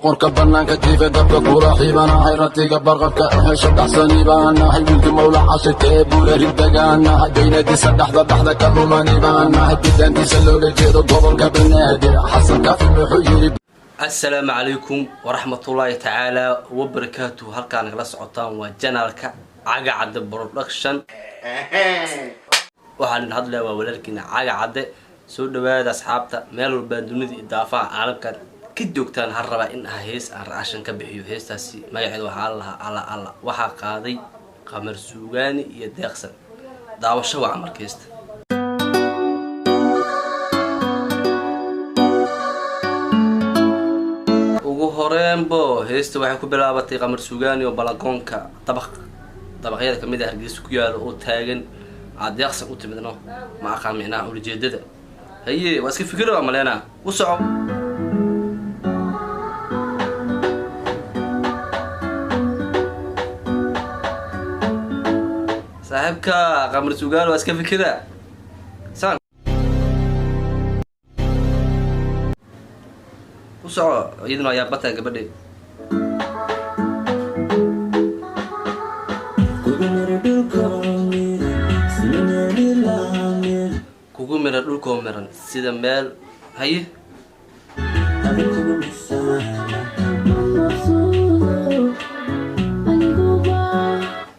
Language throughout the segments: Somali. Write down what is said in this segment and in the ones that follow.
boqorka bannaanka jiifa dabka kula xiibanahay ratiga barqabka hesha dhaxsani baanahay wiilka mawla cashirka ee buura ridagaanahay geynadiisa dhaxda ka dhumani baanahay bidaantiisa loola jeedo gobolka banaadir xasan kaafi wuxuu yidhi السلام عليكم ورحمة الله تعالى وبركاته. هلكا نغلا سعوتان وجنالكا عاقا عد برودكشن waxaan hadlaa waa walaalkiina caaga cade soo dhawaada asxaabta meel walba dunida idaafaha caalamka ka joogtaan har raba in hees aan raashan ka bixiyo heestaasi magaceedu waxa alla waxa qaaday qamar suugaani iyo deeqsan daawasho waa markaysta ugu horeenbo heesta waxay ku bilaabatay qamar suugaani oo balagoonka dabaqyada kamid ah Hargeysa ku yaalo oo taagan عاديقسن قلت بدنا مع قامعنا أول جديدة هي واسكت فكرة ملينا وصعب صاحبك قمر سوقال واسكت فكرة سام وصعب يدنا يا بطل قبل kugu mira dhulkoo miran sida meel haye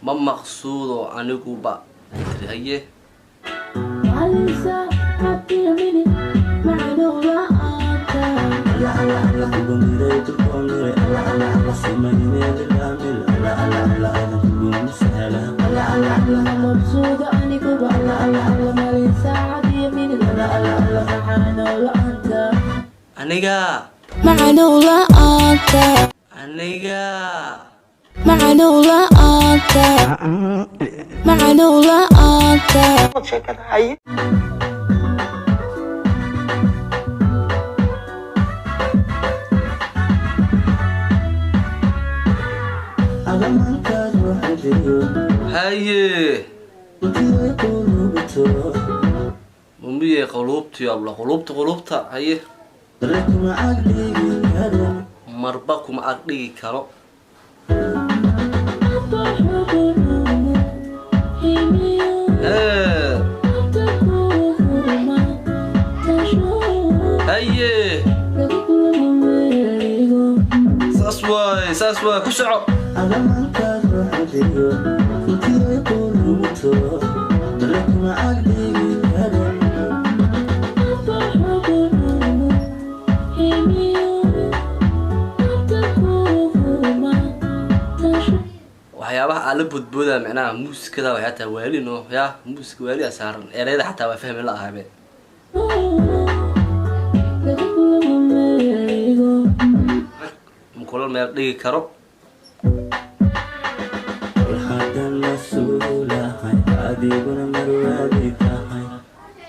ma maqsuudo aniguba haye aniga macnuula anta aniga macnuula anta macnuula anta shakad hay haye ممية قلوبتي يا الله قلوبتا هي مرباكم عقلي كرو هي ساسواي كسعو waxyaabaha ala budbooda macnaha muusikada waxay taa waalino ya muusik waali asaaran ereyada xataa waa fahmi la ahaabe mukula meel dhigi karo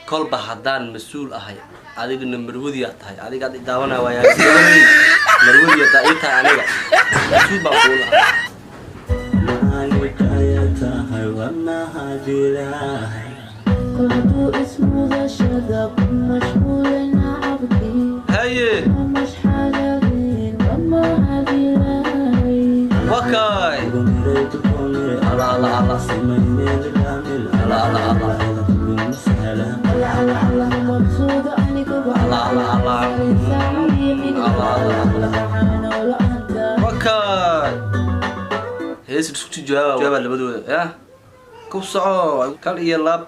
kolba haddaan mas-uul ahay adigana marwadiyaa tahay adiga ad daawanaa waa marwadiya taa ii tahay aniga mas-uul baan kuu lahaa هاي وكاي الله الله الله وكاي هيس بسكتي جواب اللي بدو يا كوسعو كل إيه لاب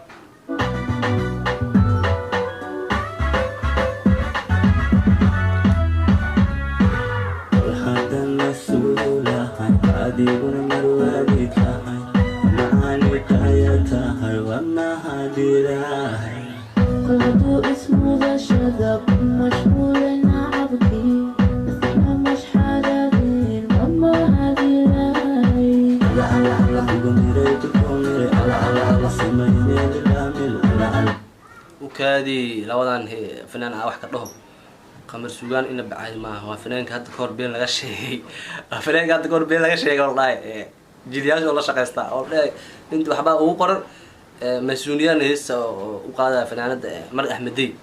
وكادي لودان فنان واحد كدهو قمر سوغان إن بعد ما هو فنان كهاد كور بين لغا شيء فنان كهاد كور بين لغا شيء والله جدياش والله شقيستا والله انت وحبا ugu qoran مسؤوليان هيس وقاده فنانada Mar Axmedi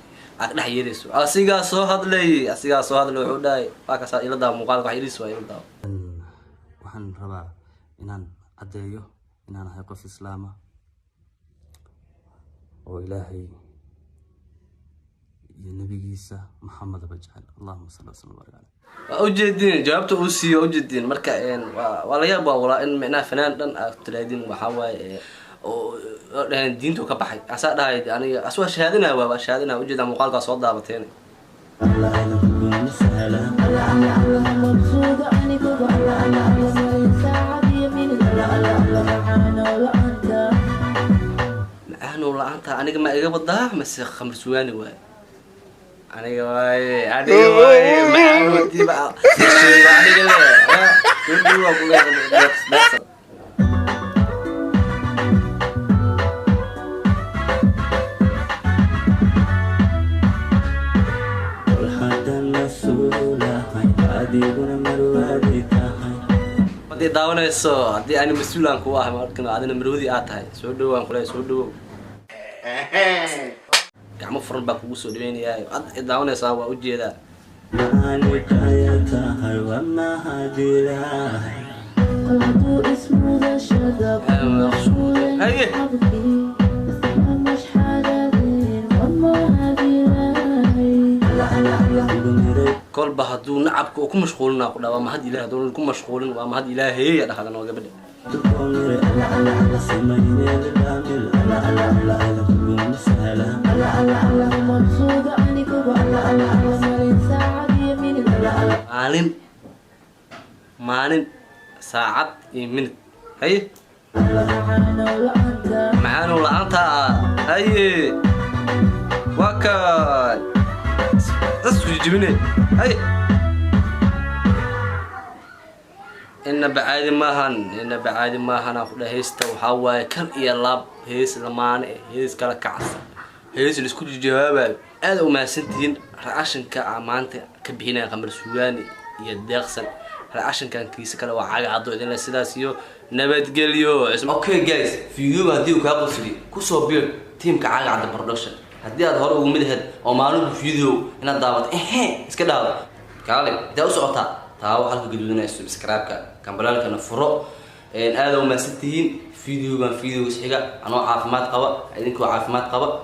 أكده يريسو أسيجا صهاد لي أسيجا صهاد لي وحداي باكا صار إلى دام مقال وحيريسو إلى دام waxaan rabaa inaan cadeeyo inaan ahay qof islaama oo ilaahay iyo nabigiisa maxamed bajal allahumma salli wa sallim alayhi ujeedin jawaabta uu siiyo ujeedin marka wala yaab wala in macna fanaan dhan aad tiraadin waxa waaye oo diintu ka baxay asa dhahay aniga aswa shahaadina waa shahaadina ujeeda muuqaalka soo daabateen أنا ولا أنت أنا كم إجا بضاع بس خمر سواني واي أنا واي ما أنا ودي بقى أنا كلا كل يوم أقول لك بس بدي داون الصو دي أنا مسؤول عن كواه ما أركنا عادنا مرودي آتاي سودو عن كله سودو كعمو فرن باكو سودوين يا داون الصو وأوجي ذا كل بهدو نعبك وكم مشغولنا قلنا وما هاد إله دول كم مشغولين وما هاد إله هي ده هذا نوجه بدي مالين ساعات يمين هي معانا ولا أنت هي وكال أسوي جبني هاي إن بعاد ما هن أخذ هيستا وحواي كم يلعب هيس لمان هيس كلا كعس هيس اللي سكوت جوابه هذا وما سنتين رعشن كعمانت كبهنا قمر سواني يدخسن رعشن كان كيس كلا وعاق عضو إذن السداسيو نبت جليو اسم أوكي جايز فيديو هديو كابل سري كوسو بير تيم كعاق عض برودكشن هدي هذا هو مدهد أو معلوم فيديو هنا دعوت إسكت دعوت كالي ده أسقطها تاو حلقة جديدة سبسكرايب كمبلان كنا فرق إن هذا وما ستين فيديو سحقة أنا عافمات قبا عندكم عافمات قبا